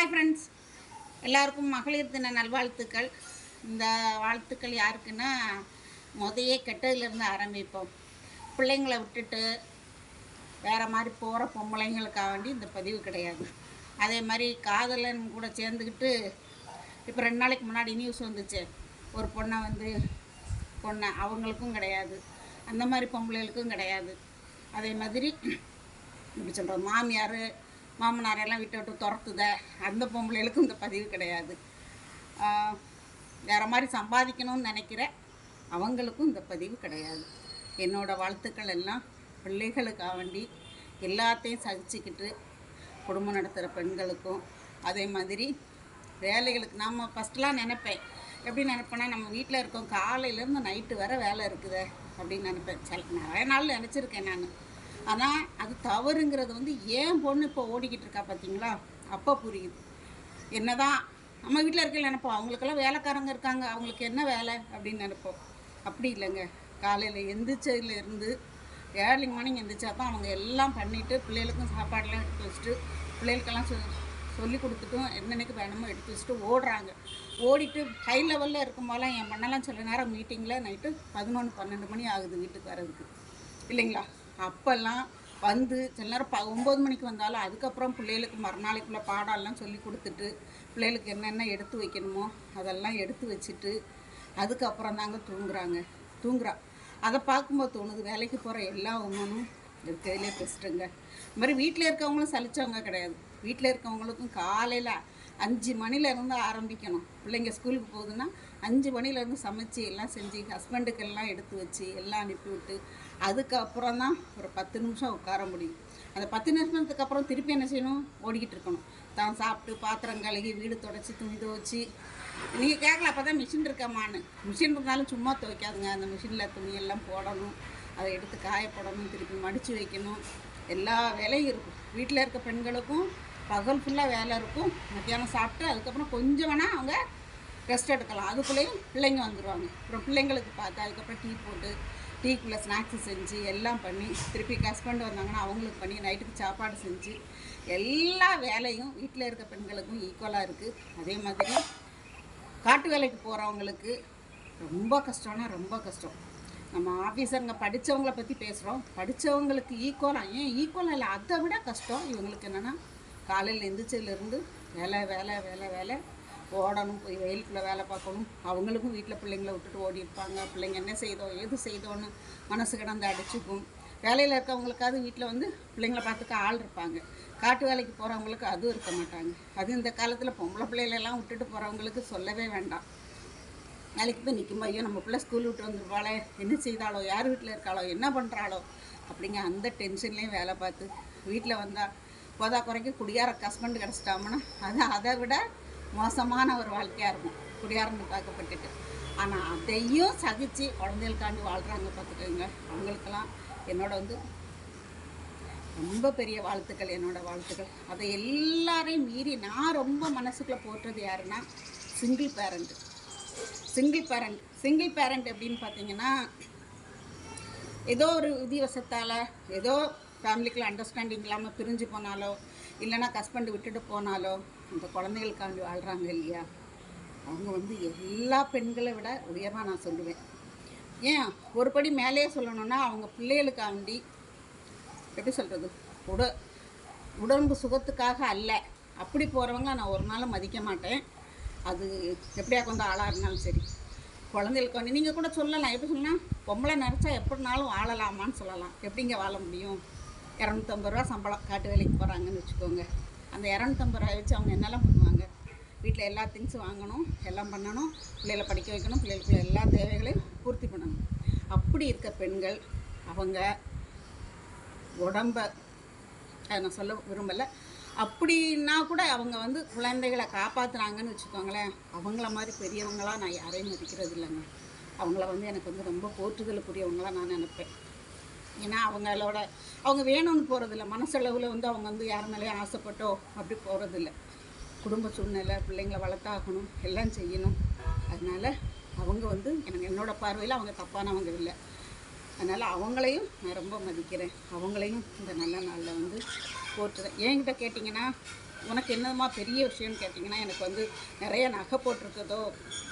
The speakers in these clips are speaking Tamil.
ஹாய் ஃப்ரெண்ட்ஸ், எல்லாருக்கும் மகளிர் தின நல்வாழ்த்துக்கள். இந்த வாழ்த்துக்கள் யாருக்குன்னா, முதையே கெட்டதுலேருந்து ஆரம்பிப்போம். பிள்ளைங்களை விட்டுட்டு வேறு மாதிரி போகிற பொம்பளைங்களுக்காக வேண்டி இந்த பதிவு கிடையாது. அதே மாதிரி காதலன் கூட சேர்ந்துக்கிட்டு இப்போ 2 நாளைக்கு முன்னாடி நியூஸ் வந்துச்சு, ஒரு பொண்ணை அவங்களுக்கும் கிடையாது, அந்த மாதிரி பொம்பளைகளுக்கும் கிடையாது. அதே மாதிரி இப்படி சொல்கிறோம், மாமியார் மாமனாரெல்லாம் விட்டு துரத்துத அந்த பொம்பளைகளுக்கும் இந்த பதிவு கிடையாது. வேறு மாதிரி சம்பாதிக்கணும்னு நினைக்கிற அவங்களுக்கும் இந்த பதிவு கிடையாது. என்னோடய வாழ்த்துக்கள் எல்லாம் பிள்ளைகளுக்காக வேண்டி எல்லாத்தையும் சகிச்சுக்கிட்டு குடும்பம் நடத்துகிற பெண்களுக்கும், அதே மாதிரி வேலைகளுக்கு நாம் ஃபஸ்ட்டெலாம் நினைப்பேன், எப்படி நினைப்பேன்னா, நம்ம வீட்டில் இருக்கோம் காலையிலேருந்து நைட்டு வர வேலை இருக்குது அப்படின்னு நினைப்பேன். நிறைய நாள் நினச்சிருக்கேன் நான். ஆனால் அது தவறுங்கிறது ஏன் பொண்ணு இப்போ ஓடிக்கிட்டு இருக்கா பார்த்தீங்களா, அப்போ புரியுது. என்ன தான் நம்ம வீட்டில் இருக்க நினைப்போம், அவங்களுக்கெல்லாம் வேலைக்காரங்க இருக்காங்க, அவங்களுக்கு என்ன வேலை அப்படின்னு நினைப்போம். அப்படி இல்லைங்க. காலையில் எந்திரிச்சதுலேருந்து ஏர்லி மார்னிங் எந்திரிச்சா தான் அவங்க எல்லாம் பண்ணிவிட்டு பிள்ளைகளுக்கும் சாப்பாடெல்லாம் எடுத்து வச்சுட்டு பிள்ளைகளுக்கெல்லாம் சொல்லி கொடுத்துட்டும் என்னென்னக்கு வேணுமோ எடுத்து வச்சுட்டு ஓடுறாங்க. ஓடிட்டு ஹை லெவலில் இருக்கும் போதெல்லாம் என் பண்ணலாம் சில நேரம் மீட்டிங்கில் நைட்டு 11-12 மணி ஆகுது வீட்டுக்கு வர்றதுக்கு, இல்லைங்களா? அப்போல்லாம் சில நேரம் 9 மணிக்கு வந்தாலும் அதுக்கப்புறம் பிள்ளைகளுக்கு மறுநாளைக்குள்ள பாடம்லாம் சொல்லி கொடுத்துட்டு பிள்ளைகளுக்கு என்னென்ன எடுத்து வைக்கணுமோ அதெல்லாம் எடுத்து வச்சுட்டு அதுக்கப்புறம் தாங்க தூங்குறா. அதை பார்க்கும்போது தோணுது, வேலைக்கு போகிற எல்லா உமனும் இருக்கிறதுலே பெஸ்ட்டுங்க. இது மாதிரி வீட்டில் இருக்கவங்களும் சலிச்சவங்க கிடையாது. வீட்டில் இருக்கவங்களுக்கும் காலையில் 5 மணிலேருந்து ஆரம்பிக்கணும். பிள்ளைங்க ஸ்கூலுக்கு போகுதுன்னா 5 மணிலேருந்து சமைச்சு எல்லாம் செஞ்சு ஹஸ்பண்டுக்கெல்லாம் எடுத்து வச்சு எல்லாம் அனுப்பிவிட்டு அதுக்கப்புறம் தான் ஒரு 10 நிமிஷம் உட்கார முடியும். அந்த 10 நிமிஷத்துக்கு அப்புறம் திருப்பி என்ன செய்யணும், ஓடிக்கிட்டு இருக்கணும். தான் சாப்பிட்டு பாத்திரம் கழுகி வீடு துடைச்சி துணி துவைச்சி, நீங்கள் கேட்கல அப்போ தான் மிஷின் இருக்கமான்னு. மிஷின் இருந்தாலும் சும்மா துவைக்காதுங்க. அந்த மிஷினில் துணியெல்லாம் போடணும், அதை எடுத்து காயப்படணும், திருப்பி மடித்து வைக்கணும், எல்லா வேலையும் இருக்கும். வீட்டில் இருக்க பெண்களுக்கும் பகல் ஃபுல்லாக வேலை இருக்கும். மத்தியானம் சாப்பிட்டு அதுக்கப்புறம் கொஞ்சம் வேணால் அவங்க ரெஸ்ட் எடுக்கலாம். அதுக்குள்ளேயும் பிள்ளைங்க வந்துடுவாங்க. அப்புறம் பிள்ளைங்களுக்கு பார்த்து அதுக்கப்புறம் டீ போட்டு டீக்குள்ளே ஸ்நாக்ஸு செஞ்சு எல்லாம் பண்ணி திருப்பி ஹஸ்பண்ட் வந்தாங்கன்னா அவங்களுக்கு பண்ணி நைட்டுக்கு சாப்பாடு செஞ்சு எல்லா வேலையும் வீட்டில் இருக்க பெண்களுக்கும் ஈக்குவலாக இருக்குது. அதே மாதிரி காட்டு வேலைக்கு போகிறவங்களுக்கு ரொம்ப கஷ்டம்னா ரொம்ப கஷ்டம். நம்ம ஆஃபீஸருங்க படித்தவங்கள பற்றி பேசுகிறோம், படித்தவங்களுக்கு ஈக்குவலாக, ஏன் ஈக்குவலாக இல்லை, அதை விட கஷ்டம் இவங்களுக்கு என்னென்னா காலையில் எந்திரிச்சதுலேருந்து வேலை வேலை வேலை வேலை ஓடணும், போய் வெயிலுக்குள்ளே வேலை பார்க்கணும். அவங்களுக்கும் வீட்டில் பிள்ளைங்கள விட்டுட்டு ஓடி இருப்பாங்க. பிள்ளைங்க என்ன செய்தோம் எது செய்தோன்னு மனசு கிடந்து அடிச்சுக்கும். வேலையில் இருக்கவங்களுக்காவது வீட்டில் பிள்ளைங்கள பார்த்துக்க ஆள் இருப்பாங்க. காட்டு வேலைக்கு போகிறவங்களுக்கு அதுவும் இருக்க மாட்டாங்க. அது இந்த காலத்தில் பொம்பளை பிள்ளைகளெல்லாம் விட்டுட்டு போகிறவங்களுக்கு சொல்லவே வேண்டாம். வேலைக்கு போய் நிற்கும், ஐயோ நம்ம பிள்ளை ஸ்கூல் விட்டு வந்துருப்பாளே, என்ன செய்தாலோ, யார் வீட்டில் இருக்காளோ, என்ன பண்ணுறாளோ அப்படிங்க அந்த டென்ஷன்லேயும் வேலை பார்த்து வீட்டில் வந்தால் போதா குறைக்கு குடியார ஹஸ்பண்ட் கிடச்சிட்டாங்கன்னா அது அதை விட மோசமான ஒரு வாழ்க்கையாக இருக்கும், குடியாரன்னு தாக்கப்பட்டுட்டு. ஆனால் அதையும் சகித்து குழந்தைகளுக்காண்டி வாழ்கிறாங்க பார்த்துக்கோங்க. அவங்களுக்கெல்லாம் என்னோட ரொம்ப பெரிய வாழ்த்துக்கள், என்னோடய வாழ்த்துக்கள். அதை எல்லாரையும் மீறி நான் ரொம்ப மனசுக்குள்ளே போட்டுறது யாருன்னா சிங்கிள் பேரண்ட் அப்படின்னு பார்த்தீங்கன்னா, ஏதோ ஒரு விதிவசத்தால் ஏதோ ஃபேமிலிக்குள்ள அண்டர்ஸ்டாண்டிங் இல்லாமல் பிரிஞ்சு போனாலோ இல்லைனா ஹஸ்பண்டு விட்டுட்டு போனாலோ அந்த குழந்தைகளுக்காண்டி வாழ்கிறாங்க இல்லையா, அவங்க எல்லா பெண்களை விட உயர்வாக நான் சொல்லுவேன். ஏன் ஒரு படி மேலேயே சொல்லணுன்னா, அவங்க பிள்ளைகளுக்காண்டி எப்படி சொல்கிறது, உடம்பு சுகத்துக்காக அல்ல, அப்படி போகிறவங்க நான் ஒரு நாளும் மதிக்க மாட்டேன். அது எப்படியா கொஞ்சம் ஆளாக இருந்தாலும் சரி, குழந்தைகளுக்கு வேண்டி நீங்கள் கூட சொல்லலாம். எப்படி சொல்லலாம், பொம்பளை நினச்சா எப்படினாலும் வாழலாமான்னு சொல்லலாம். எப்படிங்க வாழ முடியும்? 250 ரூபா சம்பளம், காட்டு வேலைக்கு போகிறாங்கன்னு வச்சுக்கோங்க. அந்த 250 ரூபாய் வச்சு அவங்க என்னெல்லாம் பண்ணுவாங்க? வீட்டில் எல்லா திங்ஸும் வாங்கணும், எல்லாம் பண்ணணும், பிள்ளைகளை படிக்க வைக்கணும், பிள்ளைகளுக்குள்ள எல்லா தேவைகளையும் பூர்த்தி பண்ணணும். அப்படி இருக்க பெண்கள் அவங்க உடம்பை நான் சொல்ல விரும்பலை, அப்படின்னா கூட அவங்க குழந்தைகளை காப்பாற்றுறாங்கன்னு வச்சுக்கோங்களேன். அவங்கள மாதிரி பெரியவங்களாம் நான் யாரையும் மதிக்கிறது இல்லைங்க. அவங்கள எனக்கு ரொம்ப போற்றுதலுக்குரியவங்களாக நான் நினைப்பேன். ஏன்னா அவங்க வேணும்னு போகிறதில்ல, மனசளவில் அவங்க யார் மேலேயும் ஆசைப்பட்டோ அப்படி போகிறதில்ல. குடும்ப சூழ்நிலை, பிள்ளைங்களை வளர்த்தாகணும், எல்லாம் செய்யணும். அதனால் அவங்க எனக்கு என்னோடய பார்வையில் அவங்க தப்பானவங்க இல்லை. அதனால் அவங்களையும் நான் ரொம்ப மதிக்கிறேன். அவங்களையும் இந்த நல்ல நாளில் போற்றுறேன். என்கிட்ட கேட்டிங்கன்னா உனக்கு என்னம்மா பெரிய விஷயம்னு கேட்டிங்கன்னா, எனக்கு வந்து நிறைய நகை போட்டிருக்குதோ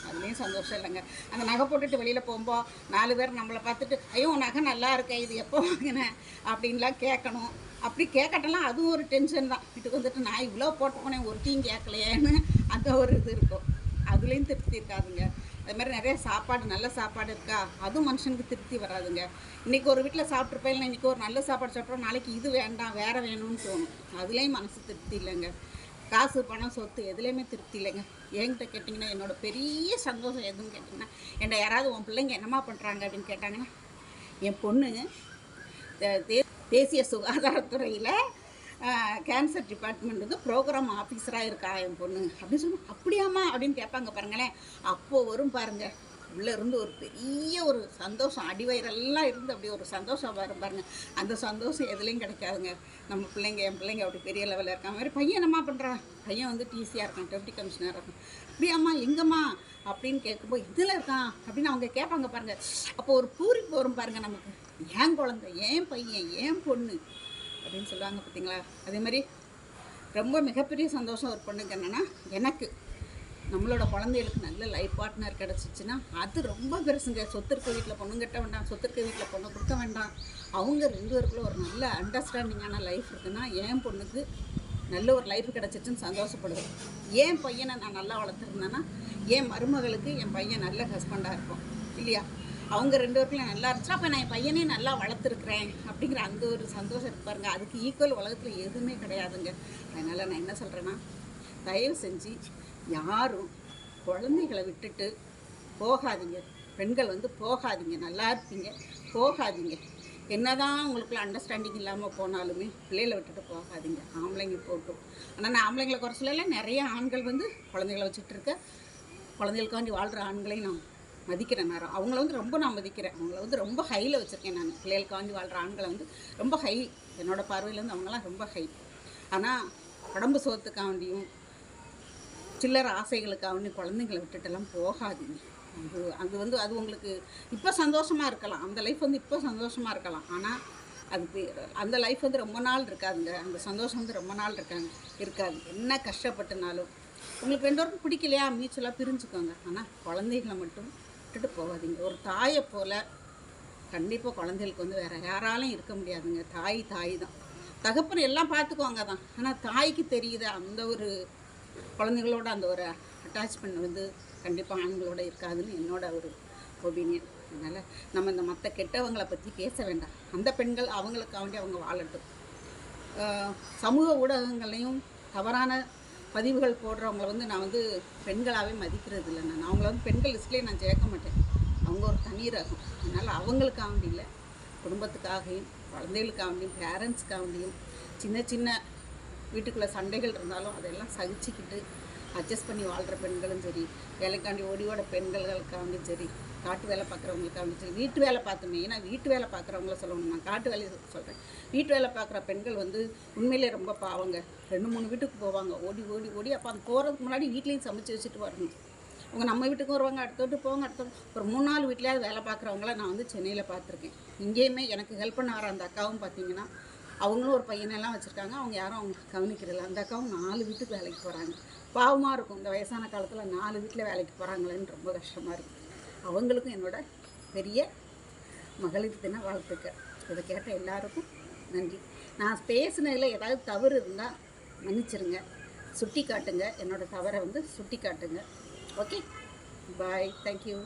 அதுலேயும் சந்தோஷம் இல்லைங்க. அந்த நகை போட்டுட்டு வெளியில் போகும்போது 4 பேர் நம்மளை பார்த்துட்டு, ஐயோ நகை நல்லா இருக்கே, இது எப்போ வாங்கினேன் அப்படின்லாம் கேட்கணும். அப்படி கேட்கட்டெல்லாம் அதுவும் ஒரு டென்ஷன் தான். வீட்டுக்கு வந்துட்டு நான் இவ்வளோ போட்டு போனேன் ஒருத்தையும் கேட்கலையேன்னு அந்த ஒரு இது இருக்கும். அதுலேயும் திருப்தி இருக்காதுங்க. அது மாதிரி நிறைய சாப்பாடு, நல்ல சாப்பாடு இருக்கா, அதுவும் மனுஷனுக்கு திருப்தி வராதுங்க. இன்றைக்கி ஒரு வீட்டில் சாப்பிட்ருப்பேன், இல்லை இன்றைக்கி ஒரு நல்ல சாப்பாடு சாப்பிட்றோம், நாளைக்கு இது வேண்டாம் வேறு வேணும்னு தோணும். அதுலேயும் மனசு திருப்தி இல்லைங்க. காசு பணம் சொத்து எதுலேயுமே திருப்தி இல்லைங்க. என்கிட்ட கேட்டிங்கன்னா என்னோடய பெரிய சந்தோஷம் எதுன்னு கேட்டிங்கன்னா, என்னை யாராவது உன் பிள்ளைங்க என்னம்மா பண்ணுறாங்க அப்படின்னு கேட்டாங்கன்னா, என் பொண்ணு தேசிய சுகாதாரத்துறையில் கேன்சர் டிபார்ட்மெண்ட் வந்து ப்ரோக்ராம் ஆஃபீஸராக இருக்கா என் பொண்ணு அப்படின்னு சொன்னால், அப்படியாம்மா அப்படின்னு கேட்பாங்க பாருங்களேன். அப்போது வரும் பாருங்கள், உள்ளே இருந்து ஒரு பெரிய ஒரு சந்தோஷம், அடிவயிறெல்லாம் இருந்து அப்படி ஒரு சந்தோஷம் வரும் பாருங்கள். அந்த சந்தோஷம் எதுலேயும் கிடைக்காதுங்க. நம்ம பிள்ளைங்க, என் பிள்ளைங்க அப்படி பெரிய லெவலில் இருக்காங்க. மாதிரி பையன் என்னம்மா பண்ணுறான், பையன் வந்து டிசியாக இருக்கான், டெப்டி கமிஷனராக இருக்கான். அப்படியாம்மா எங்கம்மா அப்படின்னு கேட்கும்போது இதில் இருக்கான் அப்படின்னு அவங்க கேட்பாங்க பாருங்கள். அப்போ ஒரு பூரிப்பு வரும் பாருங்கள் நமக்கு. ஏன் குழந்தை, ஏன் பையன், ஏன் பொண்ணு அப்படின்னு சொல்லுவாங்க பார்த்தீங்களா. அதே மாதிரி ரொம்ப மிகப்பெரிய சந்தோஷம் ஒரு பொண்ணுக்கு என்னென்னா, எனக்கு நம்மளோட குழந்தைகளுக்கு நல்ல லைஃப் பார்ட்னர் கிடச்சிச்சின்னா அது ரொம்ப பெருசுங்க. சொத்து இருக்க வீட்டில் பொண்ணு கட்ட வேண்டாம், சொத்து இருக்க வீட்டில் பொண்ணு கொடுக்க வேண்டாம். அவங்க 2 பேருக்குள்ள ஒரு நல்ல அண்டர்ஸ்டாண்டிங்கான லைஃப் இருக்குன்னா, என் பொண்ணுக்கு நல்ல ஒரு லைஃப் கிடச்சிச்சுன்னு சந்தோஷப்படுவேன். என் பையனை நான் நல்லா வளர்த்துருந்தேன்னா என் மருமகளுக்கு என் பையன் நல்ல ஹஸ்பண்டாக இருக்கும் இல்லையா. அவங்க 2 பேருக்குள்ள நல்லா இருந்துச்சுன்னா அப்போ நான் என் பையனே நல்லா வளர்த்துருக்குறேன் அப்படிங்கிற அந்த ஒரு சந்தோஷம் இருப்பாருங்க. அதுக்கு ஈக்குவல் உலகத்தில் எதுவுமே கிடையாதுங்க. அதனால் நான் என்ன சொல்கிறேன்னா, தயவு செஞ்சு யாரும் குழந்தைகளை விட்டுட்டு போகாதீங்க. பெண்கள் வந்து போகாதீங்க, நல்லா இருப்பீங்க, போகாதீங்க. என்னதான் உங்களுக்குள்ள அண்டர்ஸ்டாண்டிங் இல்லாமல் போனாலுமே பிள்ளைகளை விட்டுட்டு போகாதீங்க. ஆம்பளைங்க போட்டும். ஆனால் நான் ஆம்பளைங்களை குறை சொல்லல, நிறைய ஆண்கள் வந்து குழந்தைகளை வச்சுட்டு இருக்க, குழந்தைகளுக்காண்டி வாழ்கிற ஆண்களையும் நான் மதிக்கிறேன். நேரம் அவங்கள வந்து ரொம்ப நான் மதிக்கிறேன். அவங்கள வந்து ரொம்ப ஹையில் வச்சுருக்கேன் நான். பிள்ளைகளுக்காண்டி வாழ்கிற ஆண்களை வந்து ரொம்ப ஹை, என்னோடய பார்வையில் வந்து அவங்களாம் ரொம்ப ஹை. ஆனால் உடம்பு சோத்துக்காண்டியும் சில்லற ஆசைகளுக்காக குழந்தைங்களை விட்டுட்டெல்லாம் போகாதீங்க. அது வந்து அது உங்களுக்கு இப்போ சந்தோஷமாக இருக்கலாம், அந்த லைஃப் வந்து இப்போ சந்தோஷமாக இருக்கலாம். ஆனால் அது அந்த லைஃப் வந்து ரொம்ப நாள் இருக்காதுங்க. அந்த சந்தோஷம் வந்து ரொம்ப நாள் இருக்காது. என்ன கஷ்டப்பட்டுனாலும் உங்களுக்கு 2 பேருக்கும் பிடிக்கலையா மியூச்சுவலாக பிரிஞ்சுக்கோங்க. ஆனால் குழந்தைகளை மட்டும் விட்டுட்டு போகாதீங்க. ஒரு தாயை போல் கண்டிப்பாக குழந்தைகளுக்கு வந்து வேறு யாராலையும் இருக்க முடியாதுங்க. தாய் தான். தகப்பன் எல்லாம் பார்த்துக்குவாங்க தான். ஆனால் தாய்க்கு தெரியுது அந்த ஒரு குழந்தைகளோட அந்த ஒரு அட்டாச்மெண்ட் வந்து கண்டிப்பாக ஆண்களோட இருக்காதுன்னு என்னோட ஒரு ஒப்பீனியன். அதனால் நம்ம இந்த மற்ற கெட்டவங்களை பற்றி பேச வேண்டாம். அந்த பெண்கள் அவங்களுக்காண்டி அவங்க வாழட்டும். சமூக ஊடகங்களையும் தவறான பதிவுகள் போடுறவங்கள வந்து நான் வந்து பெண்களாகவே மதிக்கிறது இல்லை. நான் அவங்கள வந்து பெண்கள் லிஸ்ட்லேயே நான் சேர்க்க மாட்டேன். அவங்க ஒரு தனி ரகம். அதனால் அவங்களுக்காண்டி இல்லை, குடும்பத்துக்காகவும் குழந்தைகளுக்காண்டியும் பேரண்ட்ஸ்க்காண்டியும் சின்ன சின்ன வீட்டுக்குள்ளே சண்டைகள் இருந்தாலும் அதெல்லாம் சகிச்சுக்கிட்டு அட்ஜஸ்ட் பண்ணி வாழ்கிற பெண்களும் சரி, வேலைக்காண்டி ஓடியோட பெண்களுக்காண்டியும் சரி, காட்டு வேலை பார்க்குறவங்களுக்காண்டியும் சரி, வீட்டு வேலை பார்த்துமே. ஏன்னா வீட்டு வேலை பார்க்குறவங்கள சொல்லணும், நான் காட்டு வேலையை சொல்கிறேன். வீட்டு வேலை பார்க்குற பெண்கள் வந்து உண்மையிலே ரொம்ப பாவங்க. 2-3 வீட்டுக்கு போவாங்க ஓடி ஓடி ஓடி. அப்போ அந்த போகிறதுக்கு முன்னாடி வீட்லேயும் சமைச்சு வச்சுட்டு வரணும். அவங்க நம்ம வீட்டுக்கும் வருவாங்க, அடுத்தோட்டு போவாங்க, அடுத்தோட்டு ஒரு 3-4 வீட்லேயாவது வேலை பார்க்குறவங்கள நான் வந்து சென்னையில் பார்த்துருக்கேன். இங்கேயுமே எனக்கு ஹெல்ப் பண்ண வர அந்த அக்காவும் பார்த்திங்கன்னா, அவங்களும் ஒரு பையனெல்லாம் வச்சுருக்காங்க. அவங்க யாரும் அவங்க கவனிக்கிறதில்ல. அந்த அக்காவும் 4 வீட்டுக்கு வேலைக்கு போகிறாங்க. பாவமாக இருக்கும், இந்த வயசான காலத்தில் 4 வீட்டில் வேலைக்கு போகிறாங்களேன்னு ரொம்ப கஷ்டமாக இருக்குது. அவங்களுக்கும் என்னோட பெரிய மகளிர் தின வாழ்த்துக்கள். இதை கேட்ட எல்லாருக்கும் நன்றி. நான் பேசினதில் ஏதாவது தவறு இருந்தால் மன்னிச்சிருங்க, சுட்டி காட்டுங்க. என்னோடய தவறை வந்து சுட்டி காட்டுங்க. ஓகே, பாய், தேங்க்யூ.